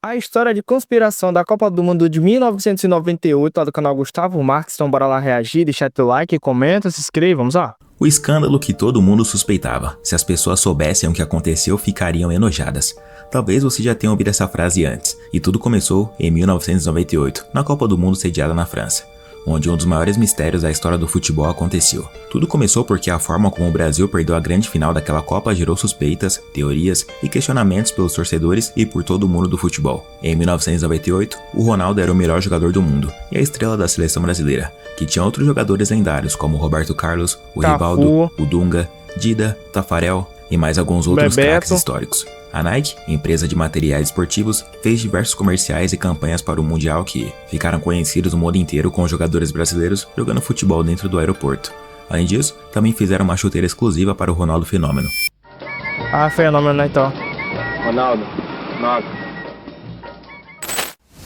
A história de conspiração da Copa do Mundo de 1998, lá do canal Gustavo Marques. Então bora lá reagir, deixar teu like, comenta, se inscreve, vamos lá. O escândalo que todo mundo suspeitava. Se as pessoas soubessem o que aconteceu, ficariam enojadas. Talvez você já tenha ouvido essa frase antes. E tudo começou em 1998, na Copa do Mundo sediada na França, onde um dos maiores mistérios da história do futebol aconteceu. Tudo começou porque a forma como o Brasil perdeu a grande final daquela Copa gerou suspeitas, teorias e questionamentos pelos torcedores e por todo o mundo do futebol. Em 1998, o Ronaldo era o melhor jogador do mundo e a estrela da seleção brasileira, que tinha outros jogadores lendários como Roberto Carlos, o Rivaldo, o Dunga, Dida, Tafarel e mais alguns outros craques históricos. A Nike, empresa de materiais esportivos, fez diversos comerciais e campanhas para o Mundial que ficaram conhecidos no mundo inteiro com os jogadores brasileiros jogando futebol dentro do aeroporto. Além disso, também fizeram uma chuteira exclusiva para o Ronaldo Fenômeno. Ah, Fenômeno, né, então? Ronaldo.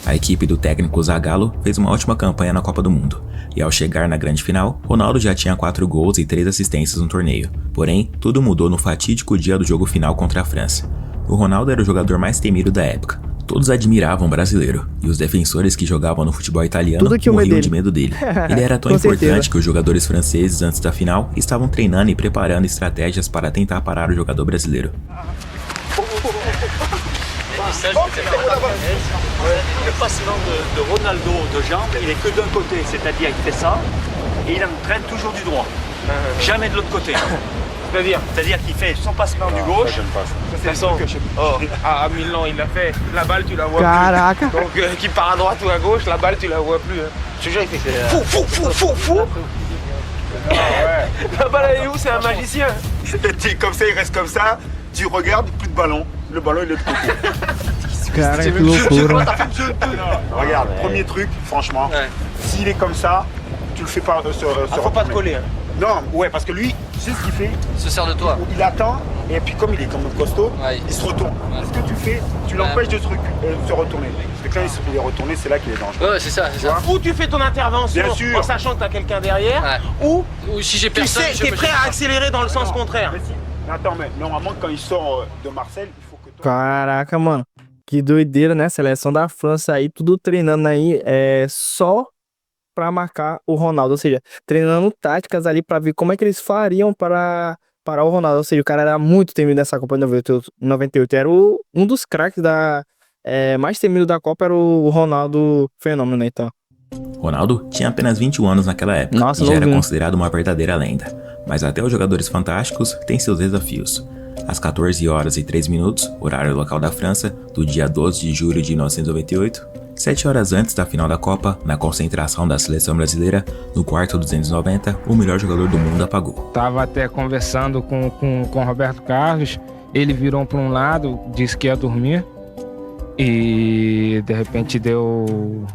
A equipe do técnico Zagallo fez uma ótima campanha na Copa do Mundo, e ao chegar na grande final, Ronaldo já tinha 4 gols e 3 assistências no torneio. Porém, tudo mudou no fatídico dia do jogo final contra a França. O Ronaldo era o jogador mais temido da época. Todos admiravam o brasileiro, e os defensores que jogavam no futebol italiano morriam de medo dele. Ele era tão importante que os jogadores franceses antes da final estavam treinando e preparando estratégias para tentar parar o jogador brasileiro. Le passement de Ronaldo de jambe, il est que d'un côté, c'est-à-dire il fait ça et il entraîne toujours du droit, jamais de l'autre côté. C'est-à-dire qu'il fait son passement du gauche. De toute façon, à Milan, il l'a fait. La balle, tu la vois Caraca. plus. Donc, qu'il part à droite ou à gauche, la balle, tu la vois plus. Je te jure, il fait fou. Ah ouais. La balle, elle est où? C'est un magicien. Comme ça, il reste comme ça. Tu regardes, plus de ballon. Le ballon, il est de côté. Cara, que loucura. Regarde, premier truc, franchement, s'il est comme ça, tu le fais pas faut pas te coller. Hein. Non, ouais, parce que lui, tu sais ce qu'il fait? Il se sert de toi. Il attend, et puis comme il est comme costaud, il se retourne. Ce que tu fais, tu l'empêches de se retourner. Parce que quand il est retourné, c'est là qu'il est dangereux. Ouais, c'est ça. Ou tu fais ton intervention en sachant que tu as quelqu'un derrière, ou si j'ai personne, tu es prêt à accélérer dans le sens contraire. Mais attends, mais normalement, quand il sort de Marseille, il faut que... Caraca, mano. Que doideira, né? Seleção da França aí, tudo treinando aí, só pra marcar o Ronaldo. Ou seja, treinando táticas ali pra ver como é que eles fariam para parar o Ronaldo. Ou seja, o cara era muito temido nessa Copa de 98. Era um dos craques mais temido da Copa, era o Ronaldo Fenômeno, né? Então. Ronaldo tinha apenas 21 anos naquela época e já era considerado uma verdadeira lenda. Mas até os jogadores fantásticos têm seus desafios. Às 14h03, horário local da França, do dia 12 de julho de 1998, 7 horas antes da final da Copa, na concentração da seleção brasileira, no quarto 290, o melhor jogador do mundo apagou. Tava até conversando com o Roberto Carlos, ele virou para um lado, disse que ia dormir e de repente deu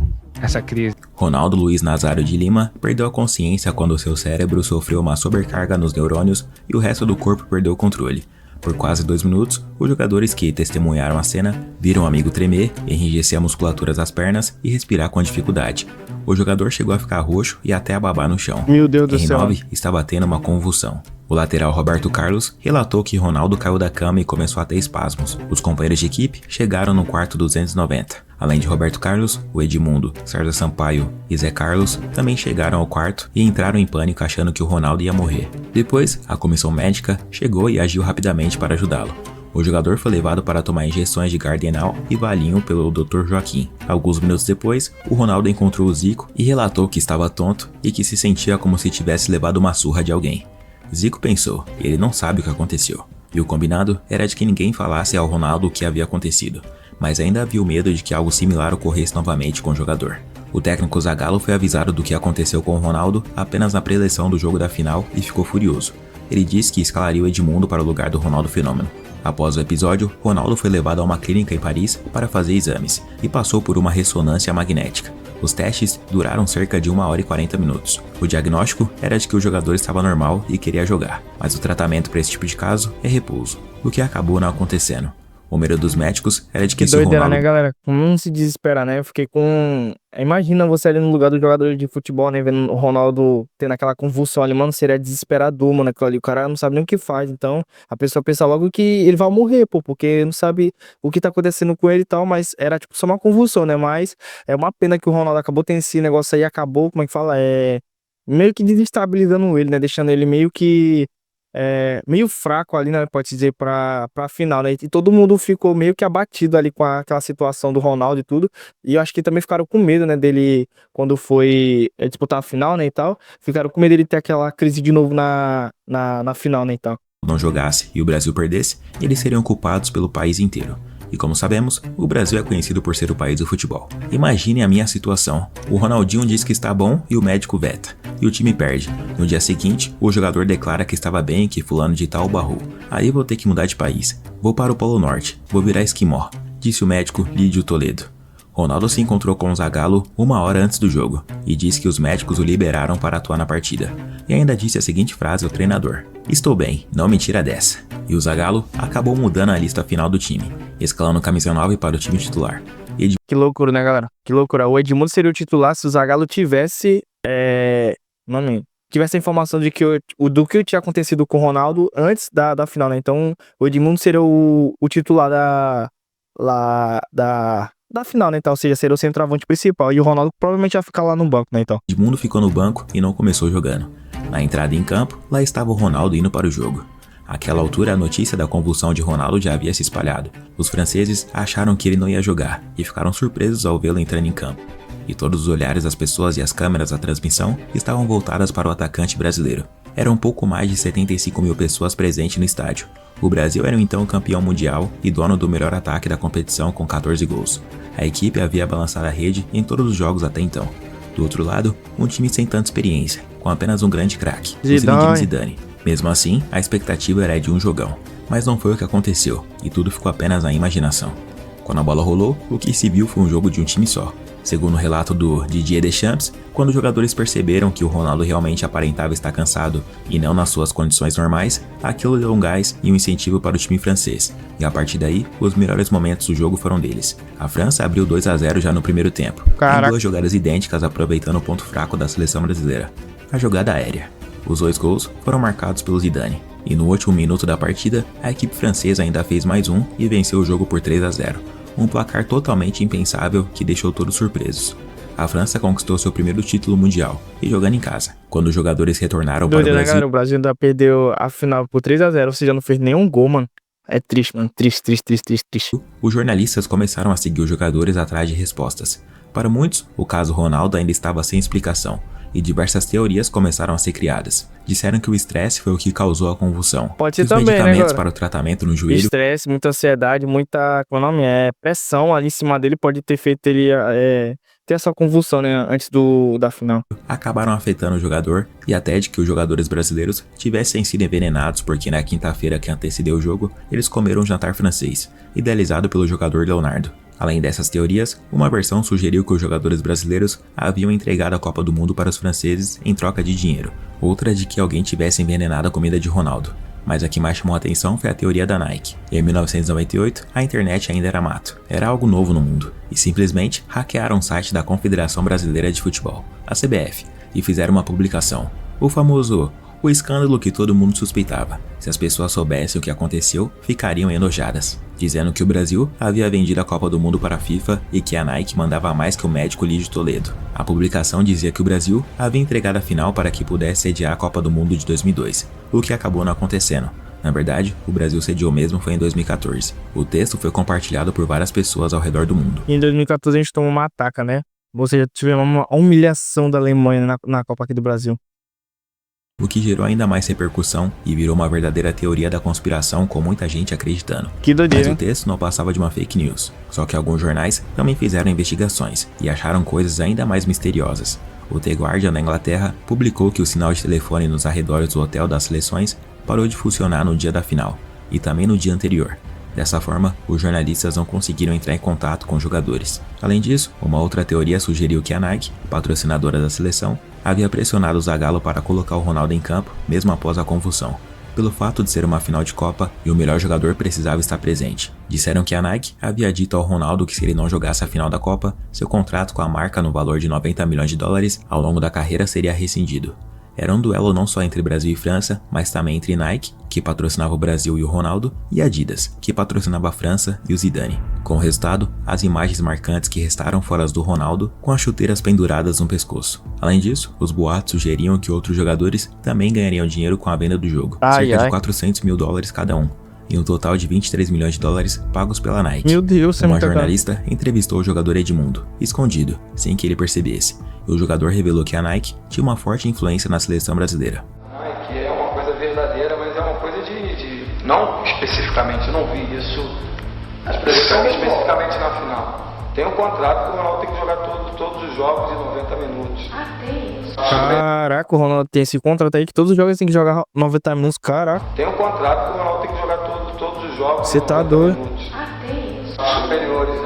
essa crise. Ronaldo Luiz Nazário de Lima perdeu a consciência quando seu cérebro sofreu uma sobrecarga nos neurônios e o resto do corpo perdeu o controle. Por quase 2 minutos, os jogadores que testemunharam a cena viram o amigo tremer, enrijecer a musculatura das pernas e respirar com dificuldade. O jogador chegou a ficar roxo e até a babar no chão. Meu Deus do céu. R9 estava tendo uma convulsão. O lateral Roberto Carlos relatou que Ronaldo caiu da cama e começou a ter espasmos. Os companheiros de equipe chegaram no quarto 290. Além de Roberto Carlos, o Edmundo, César Sampaio e Zé Carlos também chegaram ao quarto e entraram em pânico achando que o Ronaldo ia morrer. Depois, a comissão médica chegou e agiu rapidamente para ajudá-lo. O jogador foi levado para tomar injeções de Gardenal e Valinho pelo Dr. Joaquim. Alguns minutos depois, o Ronaldo encontrou o Zico e relatou que estava tonto e que se sentia como se tivesse levado uma surra de alguém. Zico pensou, ele não sabe o que aconteceu. E o combinado era de que ninguém falasse ao Ronaldo o que havia acontecido, mas ainda havia o medo de que algo similar ocorresse novamente com o jogador. O técnico Zagallo foi avisado do que aconteceu com o Ronaldo apenas na pré-eleição do jogo da final e ficou furioso. Ele disse que escalaria o Edmundo para o lugar do Ronaldo Fenômeno. Após o episódio, Ronaldo foi levado a uma clínica em Paris para fazer exames e passou por uma ressonância magnética. Os testes duraram cerca de 1 hora e 40 minutos. O diagnóstico era de que o jogador estava normal e queria jogar, mas o tratamento para esse tipo de caso é repouso, o que acabou não acontecendo. O medo dos médicos era de que Que se o doideira, Ronaldo né, galera? Como não se desesperar, né? Eu fiquei com... Imagina você ali no lugar do jogador de futebol, né? Vendo o Ronaldo tendo aquela convulsão ali, mano, seria desesperador, mano, aquilo ali. O cara não sabe nem o que faz, então a pessoa pensa logo que ele vai morrer, pô, porque não sabe o que tá acontecendo com ele e tal, mas era, tipo, só uma convulsão, né? Mas é uma pena que o Ronaldo acabou tendo esse negócio aí, acabou, como é que fala? Meio que desestabilizando ele, né? Deixando ele meio que... meio fraco ali, né? Pode dizer, pra final, né? E todo mundo ficou meio que abatido ali com aquela situação do Ronaldo e tudo. E eu acho que também ficaram com medo, né? Dele, quando foi disputar a final, né? E tal. Ficaram com medo dele ter aquela crise de novo na final, né? E tal. não jogasse e o Brasil perdesse, eles seriam culpados pelo país inteiro. E como sabemos, o Brasil é conhecido por ser o país do futebol. Imagine a minha situação. O Ronaldinho diz que está bom e o médico veta. E o time perde. No dia seguinte, o jogador declara que estava bem e que fulano de tal barrou. Aí vou ter que mudar de país. Vou para o Polo Norte. Vou virar esquimó, disse o médico Lídio Toledo. Ronaldo se encontrou com o Zagallo 1 hora antes do jogo e disse que os médicos o liberaram para atuar na partida. E ainda disse a seguinte frase ao treinador: "Estou bem, não me tira dessa." E o Zagallo acabou mudando a lista final do time, escalando camisa 9 para o time titular. Que loucura, né, galera? Que loucura. O Edmundo seria o titular se o Zagallo tivesse tivesse a informação de que do que tinha acontecido com o Ronaldo antes da final, né? Então o Edmundo seria o titular da final, né? Então, ou seja, seria o centroavante principal. E o Ronaldo provavelmente ia ficar lá no banco, né? Então. Edmundo ficou no banco e não começou jogando. Na entrada em campo, lá estava o Ronaldo indo para o jogo. Àquela altura, a notícia da convulsão de Ronaldo já havia se espalhado. Os franceses acharam que ele não ia jogar e ficaram surpresos ao vê-lo entrando em campo. E todos os olhares das pessoas e as câmeras da transmissão estavam voltadas para o atacante brasileiro. Eram um pouco mais de 75 mil pessoas presentes no estádio. O Brasil era então campeão mundial e dono do melhor ataque da competição com 14 gols. A equipe havia balançado a rede em todos os jogos até então. Do outro lado, um time sem tanta experiência, com apenas um grande craque, o Zinedine Zidane. Mesmo assim, a expectativa era de um jogão. Mas não foi o que aconteceu, e tudo ficou apenas na imaginação. Quando a bola rolou, o que se viu foi um jogo de um time só. Segundo o relato do Didier Deschamps, quando os jogadores perceberam que o Ronaldo realmente aparentava estar cansado e não nas suas condições normais, aquilo deu um gás e um incentivo para o time francês. E a partir daí, os melhores momentos do jogo foram deles. A França abriu 2-0 já no primeiro tempo, em 2 jogadas idênticas aproveitando o ponto fraco da seleção brasileira: a jogada aérea. Os 2 gols foram marcados pelo Zidane. E no último minuto da partida, a equipe francesa ainda fez mais um e venceu o jogo por 3-0. Um placar totalmente impensável que deixou todos surpresos. A França conquistou seu primeiro título mundial e jogando em casa. Quando os jogadores retornaram para o Brasil... Galera, o Brasil ainda perdeu a final por 3-0, ou seja, não fez nenhum gol, mano. É triste, mano. Triste. Os jornalistas começaram a seguir os jogadores atrás de respostas. Para muitos, o caso Ronaldo ainda estava sem explicação, e diversas teorias começaram a ser criadas. Disseram que o estresse foi o que causou a convulsão. Pode ser os também, medicamentos né, para o tratamento no joelho... Estresse, muita ansiedade, muita pressão ali em cima dele pode ter feito ele ter essa convulsão, né, antes da final. Acabaram afetando o jogador e até de que os jogadores brasileiros tivessem sido envenenados porque na quinta-feira que antecedeu o jogo, eles comeram um jantar francês, idealizado pelo jogador Leonardo. Além dessas teorias, uma versão sugeriu que os jogadores brasileiros haviam entregado a Copa do Mundo para os franceses em troca de dinheiro, outra de que alguém tivesse envenenado a comida de Ronaldo. Mas a que mais chamou a atenção foi a teoria da Nike. Em 1998, a internet ainda era mato, era algo novo no mundo, e simplesmente hackearam o site da Confederação Brasileira de Futebol, a CBF, e fizeram uma publicação, o famoso "o escândalo que todo mundo suspeitava". Se as pessoas soubessem o que aconteceu, ficariam enojadas, dizendo que o Brasil havia vendido a Copa do Mundo para a FIFA e que a Nike mandava mais que o médico Lídio Toledo. A publicação dizia que o Brasil havia entregado a final para que pudesse sediar a Copa do Mundo de 2002, o que acabou não acontecendo. Na verdade, o Brasil sediou mesmo foi em 2014. O texto foi compartilhado por várias pessoas ao redor do mundo. Em 2014 a gente tomou uma ataca, né? Ou seja, tivemos uma humilhação da Alemanha na Copa aqui do Brasil. O que gerou ainda mais repercussão e virou uma verdadeira teoria da conspiração com muita gente acreditando. Que doideira. Mas o texto não passava de uma fake news, só que alguns jornais também fizeram investigações e acharam coisas ainda mais misteriosas. O The Guardian da Inglaterra publicou que o sinal de telefone nos arredores do hotel das seleções parou de funcionar no dia da final e também no dia anterior. Dessa forma, os jornalistas não conseguiram entrar em contato com os jogadores. Além disso, uma outra teoria sugeriu que a Nike, patrocinadora da seleção, havia pressionado o Zagallo para colocar o Ronaldo em campo, mesmo após a convulsão. pelo fato de ser uma final de Copa e o melhor jogador precisava estar presente. Disseram que a Nike havia dito ao Ronaldo que se ele não jogasse a final da Copa, seu contrato com a marca no valor de 90 milhões de dólares ao longo da carreira seria rescindido. Era um duelo não só entre Brasil e França, mas também entre Nike, que patrocinava o Brasil e o Ronaldo, e Adidas, que patrocinava a França e o Zidane. Com o resultado, as imagens marcantes que restaram foram as do Ronaldo, com as chuteiras penduradas no pescoço. Além disso, os boatos sugeriam que outros jogadores também ganhariam dinheiro com a venda do jogo, cerca de 400 mil dólares cada um, e um total de 23 milhões de dólares pagos pela Nike. Meu Deus, uma jornalista entrevistou o jogador Edmundo, escondido, sem que ele percebesse, e o jogador revelou que a Nike tinha uma forte influência na seleção brasileira. Nike é uma coisa verdadeira, mas é uma coisa de não especificamente, eu não vi isso especificamente na final. Tem um contrato que o Ronaldo tem que jogar todos os jogos em 90 minutos. Tem isso. Caraca, o Ronaldo tem esse contrato aí que todos os jogos tem que jogar 90 minutos, caraca. Tem um contrato que o Ronaldo tem que jogar todos os jogos Você em tá 90 doido. minutos. Tem isso. Os superiores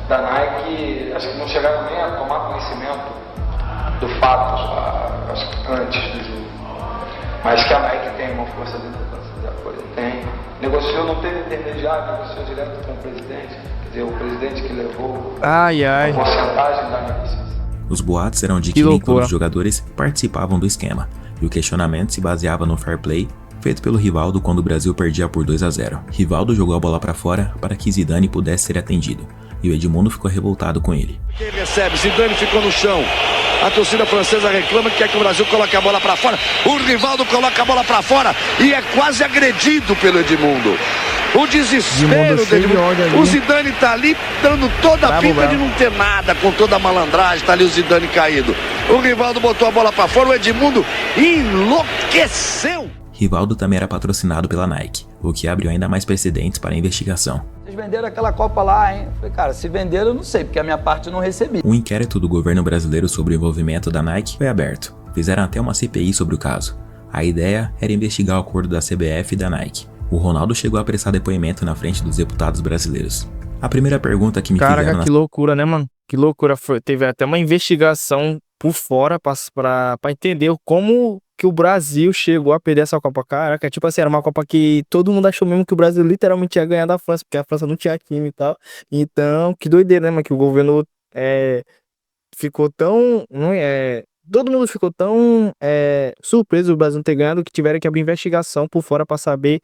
da Nike, acho que não chegaram nem a tomar conhecimento do fato, acho que antes do jogo. Mas que a Nike tem uma força dentro da coisa, tem. Negociou, não teve intermediário, negociou direto com o presidente. Quer dizer, o presidente que levou a porcentagem da negociação. Os boatos eram de que nem todos os jogadores participavam do esquema, e o questionamento se baseava no fair play feito pelo Rivaldo quando o Brasil perdia por 2-0. Rivaldo jogou a bola para fora para que Zidane pudesse ser atendido, e o Edmundo ficou revoltado com ele. Quem recebe? Zidane ficou no chão. A torcida francesa reclama que quer que o Brasil coloque a bola para fora. O Rivaldo coloca a bola para fora e é quase agredido pelo Edmundo. O desespero do Edmundo. O Zidane tá ali dando toda a pinta de não ter nada, com toda a malandragem, tá ali o Zidane caído. O Rivaldo botou a bola para fora, o Edmundo enlouqueceu. Rivaldo também era patrocinado pela Nike, o que abriu ainda mais precedentes para a investigação. Vocês venderam aquela Copa lá, hein? Falei, cara, se venderam eu não sei, porque a minha parte eu não recebi. Um inquérito do governo brasileiro sobre o envolvimento da Nike foi aberto. Fizeram até uma CPI sobre o caso. A ideia era investigar o acordo da CBF e da Nike. O Ronaldo chegou a prestar depoimento na frente dos deputados brasileiros. A primeira pergunta que me fizeram... Caraca, que loucura, né, mano? Que loucura. Teve até uma investigação por fora pra entender como que o Brasil chegou a perder essa Copa. Caraca, tipo assim, era uma Copa que todo mundo achou mesmo que o Brasil literalmente ia ganhar da França, porque a França não tinha time e tal. Então, que doideira, né, mano? Que o governo ficou tão... todo mundo ficou tão surpreso do Brasil não ter ganhado que tiveram que abrir investigação por fora pra saber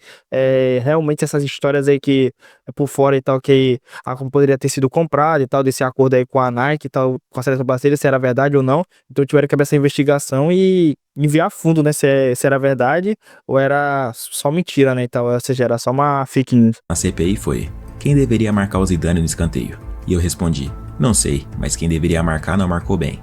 realmente essas histórias aí que por fora e tal, que a Copa poderia ter sido comprada e tal, desse acordo aí com a Nike e tal, com a seleção brasileira, se era verdade ou não. Então tiveram que abrir essa investigação e enviar a fundo, né, se era verdade ou era só mentira, né, então, ou seja, era só uma fake news. A CPI foi: quem deveria marcar o Zidane no escanteio? E eu respondi: não sei, mas quem deveria marcar não marcou bem.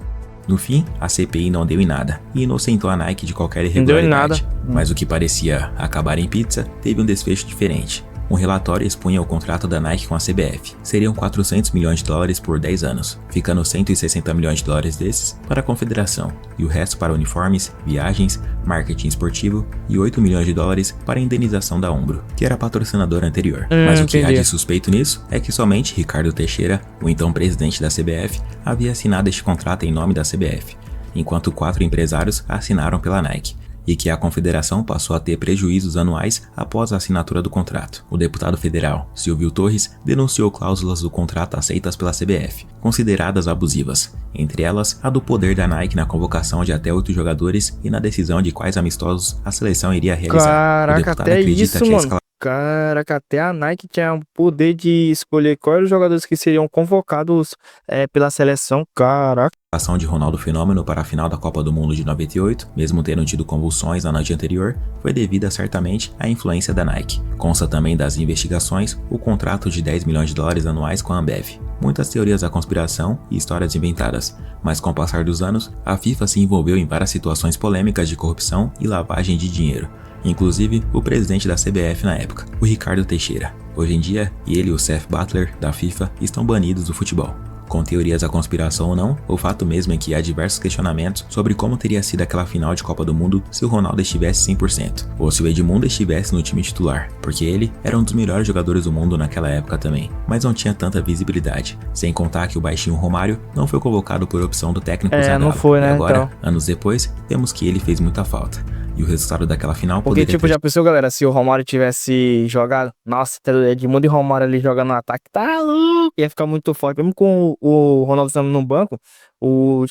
No fim, a CPI não deu em nada e inocentou a Nike de qualquer irregularidade. Mas o que parecia acabar em pizza teve um desfecho diferente. Um relatório expunha o contrato da Nike com a CBF. Seriam 400 milhões de dólares por 10 anos, ficando 160 milhões de dólares desses para a confederação, e o resto para uniformes, viagens, marketing esportivo e 8 milhões de dólares para a indenização da Umbro, que era a patrocinadora anterior. Mas o que há de suspeito nisso é que somente Ricardo Teixeira, o então presidente da CBF, havia assinado este contrato em nome da CBF, enquanto 4 empresários assinaram pela Nike, e que a confederação passou a ter prejuízos anuais após a assinatura do contrato. O deputado federal Silvio Torres denunciou cláusulas do contrato aceitas pela CBF, consideradas abusivas, entre elas a do poder da Nike na convocação de até 8 jogadores e na decisão de quais amistosos a seleção iria realizar. Caraca, até isso, mano. Caraca, até a Nike tinha o poder de escolher quais eram os jogadores que seriam convocados pela seleção. Caraca. A ação de Ronaldo Fenômeno para a final da Copa do Mundo de 98, mesmo tendo tido convulsões na noite anterior, foi devida certamente à influência da Nike. Consta também das investigações o contrato de 10 milhões de dólares anuais com a Ambev. Muitas teorias da conspiração e histórias inventadas, mas com o passar dos anos, a FIFA se envolveu em várias situações polêmicas de corrupção e lavagem de dinheiro. Inclusive o presidente da CBF na época, o Ricardo Teixeira. Hoje em dia, ele e o Sepp Blatter da FIFA estão banidos do futebol. Com teorias da conspiração ou não, o fato mesmo é que há diversos questionamentos sobre como teria sido aquela final de Copa do Mundo se o Ronaldo estivesse 100%, ou se o Edmundo estivesse no time titular, porque ele era um dos melhores jogadores do mundo naquela época também, mas não tinha tanta visibilidade, sem contar que o baixinho Romário não foi convocado por opção do técnico Zagallo. Não foi, né? E agora, então, anos depois, vemos que ele fez muita falta. E E o resultado daquela final Porque, poderia tipo, ter já pensou, galera, se o Romário tivesse jogado, nossa, Edmundo e Romário ali jogando no ataque, tá louco, ia ficar muito forte. Mesmo com o Ronaldo estando no banco, o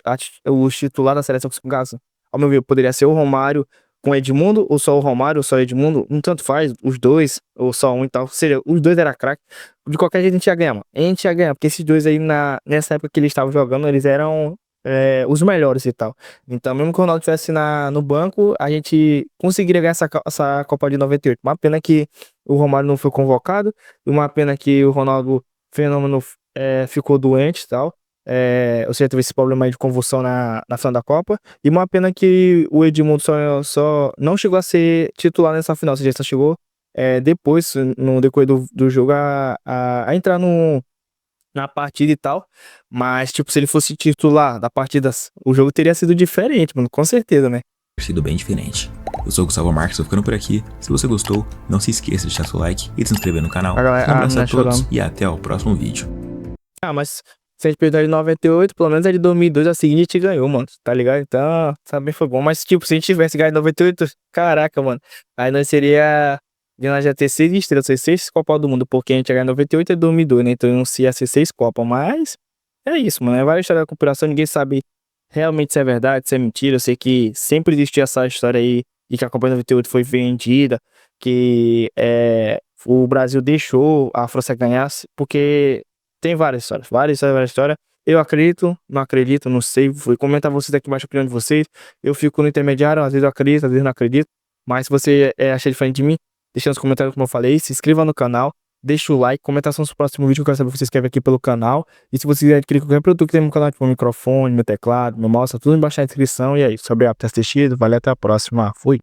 titular da seleção com caso, ao meu ver, poderia ser o Romário com o Edmundo, ou só o Romário, ou só o Edmundo, não tanto faz, os dois, ou só um e tal. Ou seja, os dois eram craque. De qualquer jeito a gente ia ganhar, mano. A gente ia ganhar, porque esses dois aí, nessa época que eles estavam jogando, eles eram os melhores e tal. Então, mesmo que o Ronaldo estivesse no banco, a gente conseguiria ganhar essa Copa de 98. Uma pena que o Romário não foi convocado, e uma pena que o Ronaldo Fenômeno ficou doente e tal. Ou seja, teve esse problema aí de convulsão na final da Copa. E uma pena que o Edmundo só não chegou a ser titular nessa final, ou seja, só chegou depois, no decorrer do jogo, a entrar na partida e tal. Mas, tipo, se ele fosse titular da partida, o jogo teria sido diferente, mano, com certeza, né? sido bem diferente. Eu sou o Gustavo Marques, tô ficando por aqui. Se você gostou, não se esqueça de deixar seu like e de se inscrever no canal. Um abraço a todos e até o próximo vídeo. Mas se a gente perdeu de 98, pelo menos a de 2002, a seguinte a gente ganhou, mano. Tá ligado? Então, também foi bom. Mas, tipo, se a gente tivesse ganho em 98, caraca, mano. Aí nós seria... Nós já ter 6 estrelas, 6 Copas do Mundo. Porque a gente ia ganhar em 98 e 2002, né? Então não ia ser 6 Copas. Mas é isso, mano. É várias histórias da conspiração. Ninguém sabe realmente se é verdade, se é mentira. Eu sei que sempre existiu essa história aí de que a Copa de 98 foi vendida. Que o Brasil deixou a França ganhar. Porque... tem várias histórias, várias histórias. Eu acredito, não acredito, não sei. Vou comentar vocês aqui embaixo a opinião de vocês. Eu fico no intermediário, às vezes eu acredito, às vezes não acredito. Mas se você acha diferente de mim, deixa nos comentários como eu falei. Se inscreva no canal, deixa o like, comentação no próximo vídeo que eu quero saber se você inscreve aqui pelo canal. E se você quiser adquirir qualquer produto que tem no canal, tipo meu microfone, meu teclado, meu mouse, tá tudo embaixo na descrição. E é isso, obrigado por ter assistido, valeu, até a próxima, fui.